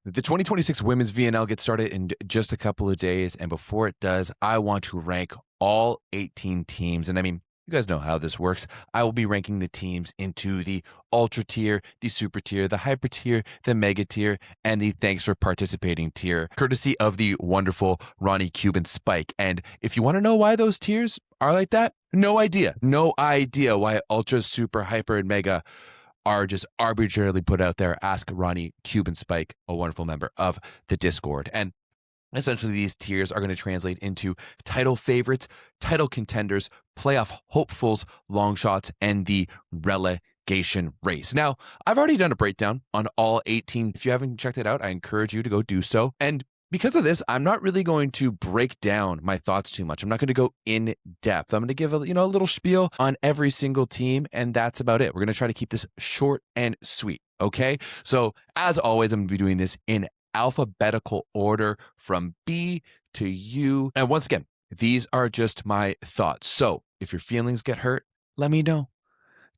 The 2026 Women's VNL gets started in just a couple of days. And before it does, I want to rank all 18 teams. And I mean, you guys know how this works. I will be ranking the teams into the ultra tier, the super tier, the hyper tier, the mega tier, and the thanks for participating tier, courtesy of the wonderful Ronnie Cuban Spike. And if you want to know why those tiers are like that, no idea why ultra, super, hyper, and mega are just arbitrarily put out there. Ask Ronnie Cuban Spike, a wonderful member of the Discord. And essentially, these tiers are going to translate into title favorites, title contenders, playoff hopefuls, long shots, and the relegation race. Now, I've already done a breakdown on all 18. If you haven't checked it out, I encourage you to go do so. And because of this, I'm not really going to break down my thoughts too much. I'm not going to go in depth. I'm going to give a little spiel on every single team, and that's about it. We're going to try to keep this short and sweet, okay? So as always, I'm going to be doing this in alphabetical order from B to U. And once again, these are just my thoughts. So if your feelings get hurt, let me know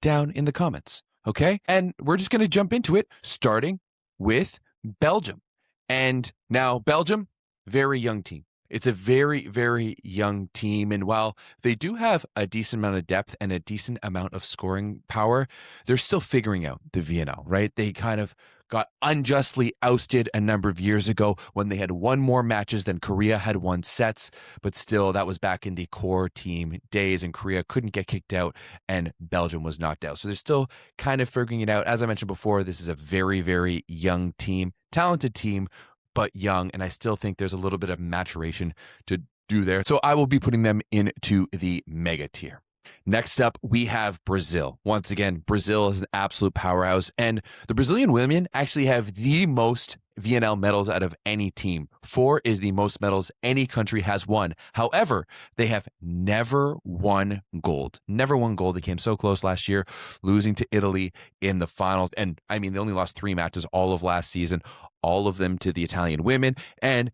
down in the comments, okay? And we're just going to jump into it, starting with Belgium. And now Belgium, very young team. It's a very, very young team. And while they do have a decent amount of depth and a decent amount of scoring power, they're still figuring out the VNL, right? They kind of got unjustly ousted a number of years ago when they had won more matches than Korea had won sets. But still, that was back in the core team days, and Korea couldn't get kicked out and Belgium was knocked out. So they're still kind of figuring it out. As I mentioned before, this is a very, very young team, talented team, but young, and I still think there's a little bit of maturation to do there. So I will be putting them into the mega tier. Next up, we have Brazil. Once again, Brazil is an absolute powerhouse, and the Brazilian women actually have the most VNL medals out of any team. 4 is the most medals any country has won. However, they have never won gold. Never won gold. They came so close last year, losing to Italy in the finals. And I mean, they only lost 3 matches all of last season, all of them to the Italian women. And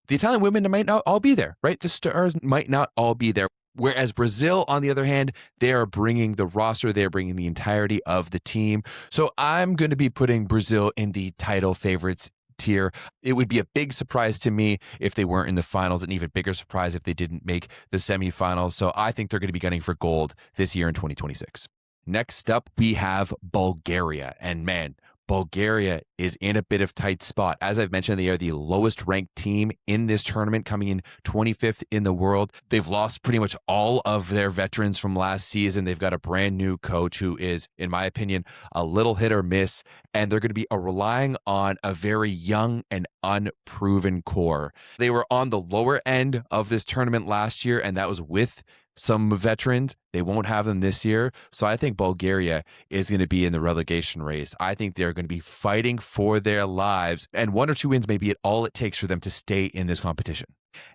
the Italian women might not all be there, right? The stars might not all be there. Whereas Brazil, on the other hand, they are bringing the roster, they're bringing the entirety of the team. So I'm going to be putting Brazil in the title favorites tier. It would be a big surprise to me if they weren't in the finals, an even bigger surprise if they didn't make the semifinals. So I think they're going to be gunning for gold this year in 2026. Next up, we have Bulgaria. And man, Bulgaria is in a bit of tight spot. As I've mentioned, they are the lowest ranked team in this tournament, coming in 25th in the world. They've lost pretty much all of their veterans from last season. They've got a brand new coach who is, in my opinion, a little hit or miss, and they're going to be relying on a very young and unproven core. They were on the lower end of this tournament last year, and that was with some veterans. They won't have them this year. So I think Bulgaria is going to be in the relegation race. I think they're going to be fighting for their lives, and 1 or 2 wins may be all it takes for them to stay in this competition.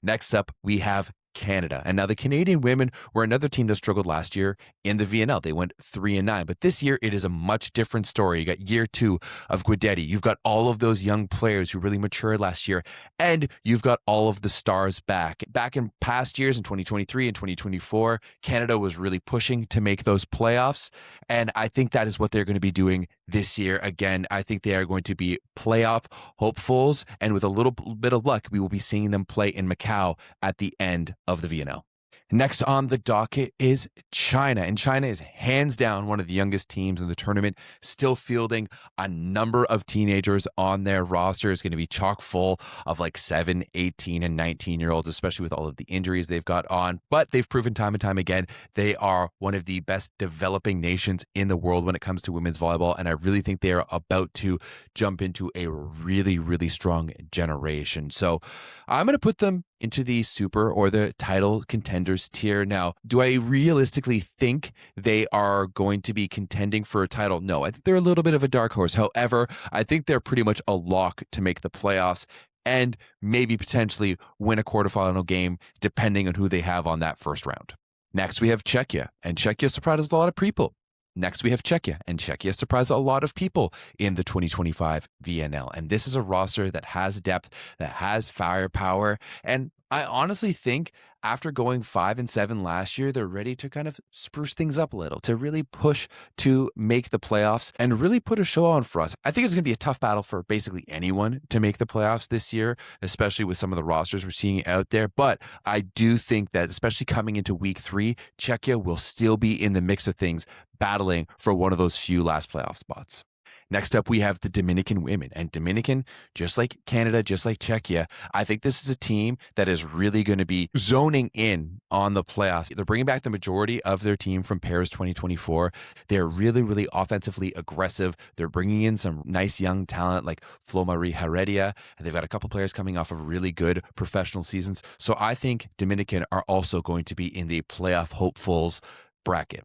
Next up, we have Canada. And now the Canadian women were another team that struggled last year in the VNL. They went 3-9, but this year it is a much different story. You got year 2 of Guidetti. You've got all of those young players who really matured last year, and you've got all of the stars back. Back in past years in 2023 and 2024, Canada was really pushing to make those playoffs, and I think that is what they're going to be doing this year. Again, I think they are going to be playoff hopefuls, and with a little bit of luck, we will be seeing them play in Macau at the end of the VNL. Next on the docket is China, and China is hands down one of the youngest teams in the tournament, still fielding a number of teenagers on their roster. Is going to be chock full of like 7, 18, and 19-year-olds, especially with all of the injuries they've got on. But they've proven time and time again they are one of the best developing nations in the world when it comes to women's volleyball, and I really think they are about to jump into a really, really strong generation. So I'm going to put them into the super or the title contenders tier. Now, do I realistically think they are going to be contending for a title? No, I think they're a little bit of a dark horse. However, I think they're pretty much a lock to make the playoffs and maybe potentially win a quarterfinal game, depending on who they have on that first round. Next, we have Czechia, and Czechia surprised a lot of people. Next, we have Czechia, and Czechia surprised a lot of people in the 2025 VNL. And this is a roster that has depth, that has firepower, and I honestly think after going 5-7 last year, they're ready to kind of spruce things up a little, to really push to make the playoffs and really put a show on for us. I think it's going to be a tough battle for basically anyone to make the playoffs this year, especially with some of the rosters we're seeing out there. But I do think that, especially coming into week 3, Czechia will still be in the mix of things, battling for one of those few last playoff spots. Next up, we have the Dominican women. And Dominican, just like Canada, just like Czechia, I think this is a team that is really going to be zoning in on the playoffs. They're bringing back the majority of their team from Paris 2024. They're really, really offensively aggressive. They're bringing in some nice young talent like Flo Marie Heredia. And they've got a couple players coming off of really good professional seasons. So I think Dominican are also going to be in the playoff hopefuls bracket.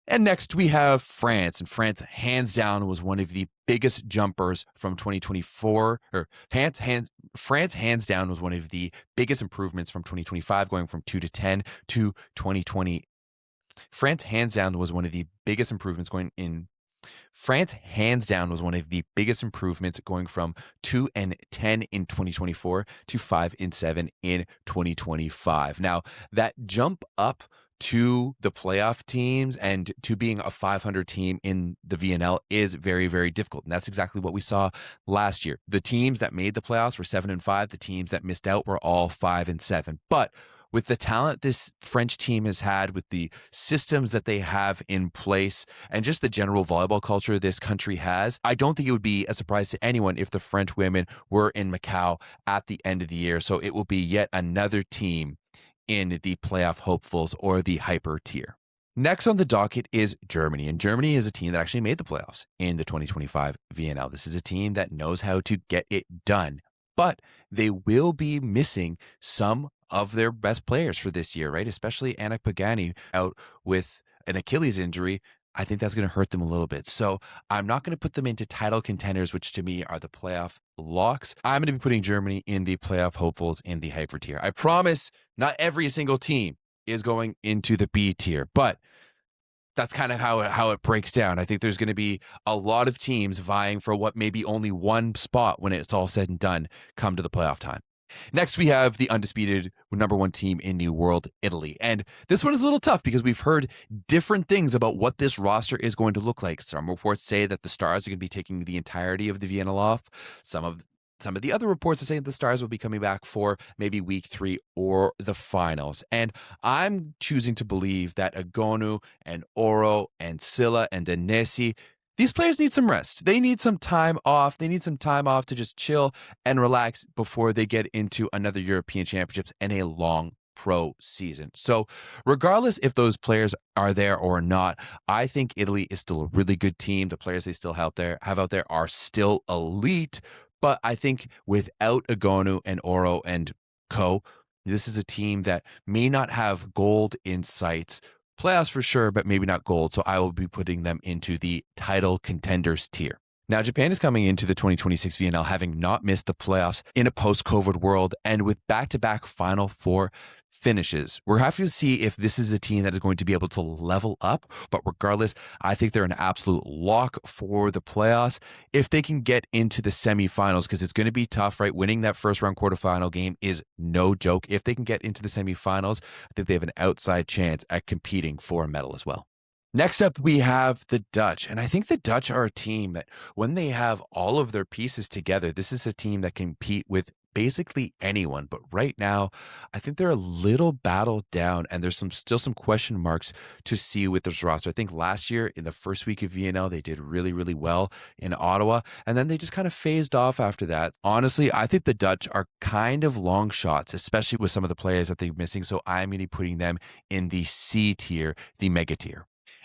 And next we have France, and France hands down was one of the biggest jumpers from 2024. France hands down was one of the biggest improvements from 2025, going from 2 to 10 to 2020. France hands down was one of the biggest improvements going in. France hands down was one of the biggest improvements going from 2 and 10 in 2024 to 5 and 7 in 2025. Now that jump up to the playoff teams and to being a 500 team in the VNL is very, very difficult. And that's exactly what we saw last year. The teams that made the playoffs were 7 and 5. The teams that missed out were all 5 and 7. But with the talent this French team has had, with the systems that they have in place, and just the general volleyball culture this country has, I don't think it would be a surprise to anyone if the French women were in Macau at the end of the year. So it will be yet another team in the playoff hopefuls or the hyper tier. Next on the docket is Germany, and Germany is a team that actually made the playoffs in the 2025 VNL. This is a team that knows how to get it done, but they will be missing some of their best players for this year, right? Especially Anna Pagani out with an Achilles injury. I think that's going to hurt them a little bit. So I'm not going to put them into title contenders, which to me are the playoff locks. I'm going to be putting Germany in the playoff hopefuls in the hyper tier. I promise not every single team is going into the B tier, but that's kind of how it breaks down. I think there's going to be a lot of teams vying for what may be only one spot when it's all said and done come to the playoff time. Next, we have the undisputed number 1 team in the world, Italy. And this one is a little tough because we've heard different things about what this roster is going to look like. Some reports say that the Stars are going to be taking the entirety of the VNL off. Some of the other reports are saying the Stars will be coming back for maybe week 3 or the finals. And I'm choosing to believe that Agonu and Oro and Silla and Danesi, these players need some rest. They need some time off. They need some time off to just chill and relax before they get into another European Championships and a long pro season. So regardless if those players are there or not, I think Italy is still a really good team. The players they still have out there are still elite. But I think without Agonu and Oro and co, this is a team that may not have gold in sights. Playoffs for sure, but maybe not gold. So I will be putting them into the title contenders tier. Now, Japan is coming into the 2026 VNL having not missed the playoffs in a post-COVID world and with back-to-back Final Four finishes. We're happy to see if this is a team that is going to be able to level up, but regardless, I think they're an absolute lock for the playoffs if they can get into the semifinals, because it's going to be tough, right? Winning that first round quarterfinal game is no joke. If they can get into the semifinals, I think they have an outside chance at competing for a medal as well. Next up, we have the Dutch. And I think the Dutch are a team that when they have all of their pieces together, this is a team that can compete with basically anyone. But right now, I think they're a little battled down and there's still some question marks to see with this roster. I think last year in the first week of VNL, they did really, really well in Ottawa. And then they just kind of phased off after that. Honestly, I think the Dutch are kind of long shots, especially with some of the players that they're missing. So I'm going to be putting them in the C tier, the mega tier.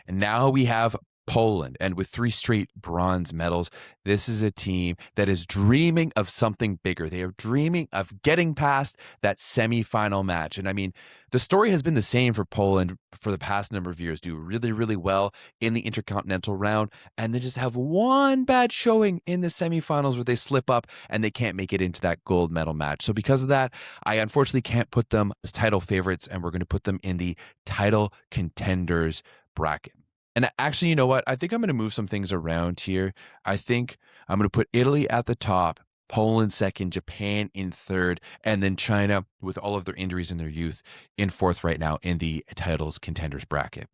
And now we have Poland, and with 3 straight bronze medals, this is a team that is dreaming of something bigger. They are dreaming of getting past that semifinal match. And I mean, the story has been the same for Poland for the past number of years. Do really, really well in the intercontinental round, and then just have one bad showing in the semifinals where they slip up and they can't make it into that gold medal match. So because of that, I unfortunately can't put them as title favorites, and we're going to put them in the title contenders bracket. And actually, you know what? I think I'm going to move some things around here. I think I'm going to put Italy at the top, Poland second, Japan in third, and then China, with all of their injuries in their youth, in fourth right now in the titles contenders bracket.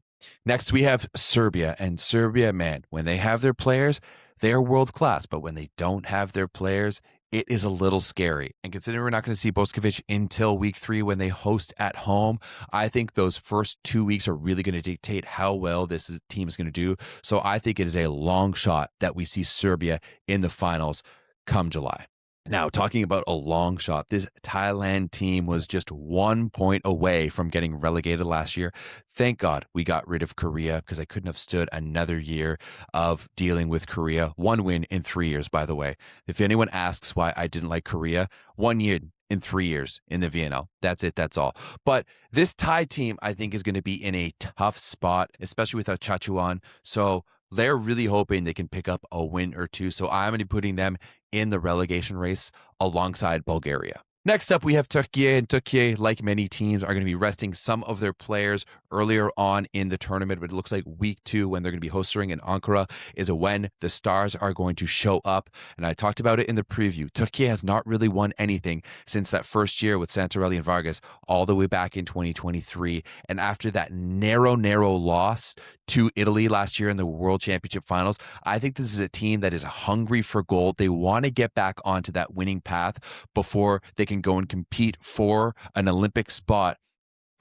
Next, we have Serbia. And Serbia, man, when they have their players, they are world class. But when they don't have their players, it is a little scary. And considering we're not going to see Boskovic until week 3 when they host at home, I think those first 2 weeks are really going to dictate how well this team is going to do. So I think it is a long shot that we see Serbia in the finals come July. Now, talking about a long shot, this Thailand team was just 1 point away from getting relegated last year. Thank God we got rid of Korea, because I couldn't have stood another year of dealing with Korea. 1 win in 3 years, by the way. If anyone asks why I didn't like Korea, 1 year in 3 years in the VNL. That's it. That's all. But this Thai team, I think, is going to be in a tough spot, especially without Chachuan. So they're really hoping they can pick up a win or two. So I'm going to be putting them in the relegation race alongside Bulgaria. Next up, we have Turkey, and Turkey, like many teams, are going to be resting some of their players earlier on in the tournament, but it looks like week 2, when they're going to be hosting in Ankara, is when the stars are going to show up. And I talked about it in the preview. Turkey has not really won anything since that first year with Santarelli and Vargas, all the way back in 2023. And after that narrow loss to Italy last year in the World Championship Finals, I think this is a team that is hungry for gold. They want to get back onto that winning path before they can go and compete for an Olympic spot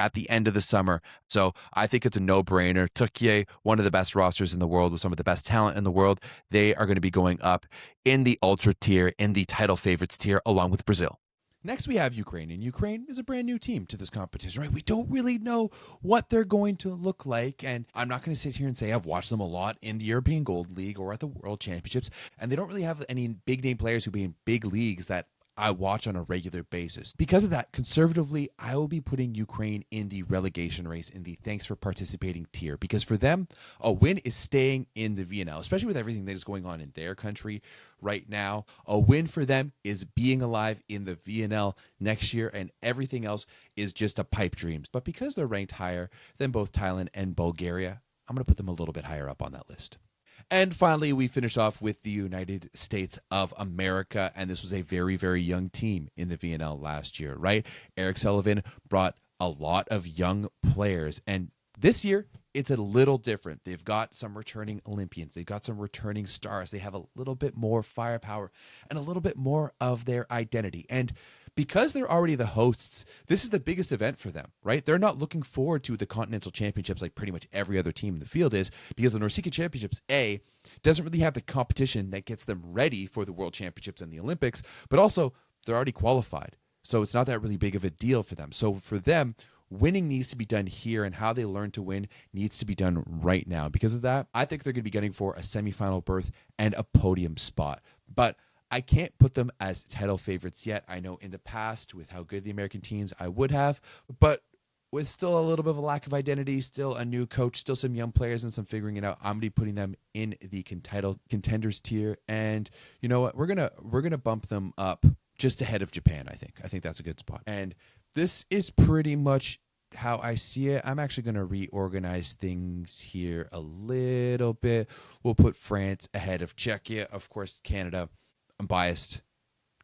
at the end of the summer. So I think it's a no-brainer. Turkey, one of the best rosters in the world with some of the best talent in the world. They are going to be going up in the ultra tier, in the title favorites tier, along with Brazil. Next, we have Ukraine, and Ukraine is a brand new team to this competition, right? We don't really know what they're going to look like, and I'm not going to sit here and say I've watched them a lot in the European Gold League or at the World Championships, and they don't really have any big-name players who be in big leagues that I watch on a regular basis. Because of that, conservatively, I will be putting Ukraine in the relegation race in the thanks for participating tier, because for them, a win is staying in the VNL, especially with everything that is going on in their country right now. A win for them is being alive in the VNL next year, and everything else is just a pipe dream. But because they're ranked higher than both Thailand and Bulgaria, I'm going to put them a little bit higher up on that list. And finally, we finish off with the United States of America, and this was a very, very young team in the VNL last year, right? Eric Sullivan brought a lot of young players, and this year, it's a little different. They've got some returning Olympians. They've got some returning stars. They have a little bit more firepower and a little bit more of their identity. And because they're already the hosts, this is the biggest event for them, right? They're not looking forward to the Continental Championships like pretty much every other team in the field is, because the NORCECA Championships, doesn't really have the competition that gets them ready for the World Championships and the Olympics, but also they're already qualified. So it's not that really big of a deal for them. So for them, winning needs to be done here, and how they learn to win needs to be done right now. Because of that, I think they're going to be gunning for a semifinal berth and a podium spot. But I can't put them as title favorites yet. I know in the past, with how good the American teams, I would have, but with still a little bit of a lack of identity, still a new coach, still some young players and some figuring it out, I'm gonna be putting them in the title contenders tier. And you know what? We're gonna bump them up just ahead of Japan. I think that's a good spot. And this is pretty much how I see it. I'm actually going to reorganize things here a little bit. We'll put France ahead of Czechia. Of course, Canada. I'm biased.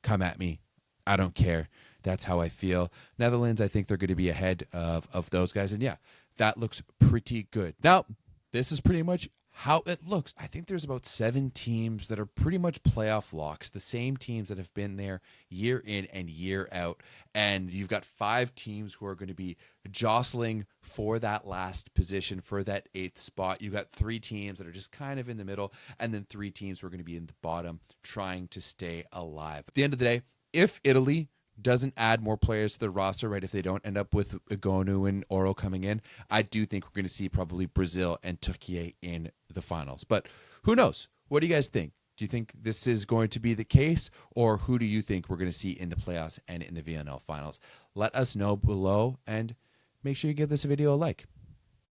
Come at me. I don't care. That's how I feel. Netherlands, I think they're going to be ahead of those guys. And yeah, that looks pretty good. Now, this is pretty much how it looks. I think there's about 7 teams that are pretty much playoff locks, the same teams that have been there year in and year out. And you've got 5 teams who are going to be jostling for that last position, for that 8th spot. You've got 3 teams that are just kind of in the middle, and then 3 teams who are going to be in the bottom trying to stay alive. At the end of the day, if Italy doesn't add more players to the roster, right? If they don't end up with Agonu and Oro coming in, I do think we're going to see probably Brazil and Turkey in the finals. But who knows? What do you guys think? Do you think this is going to be the case, or who do you think we're going to see in the playoffs and in the VNL finals? Let us know below, and make sure you give this video a like.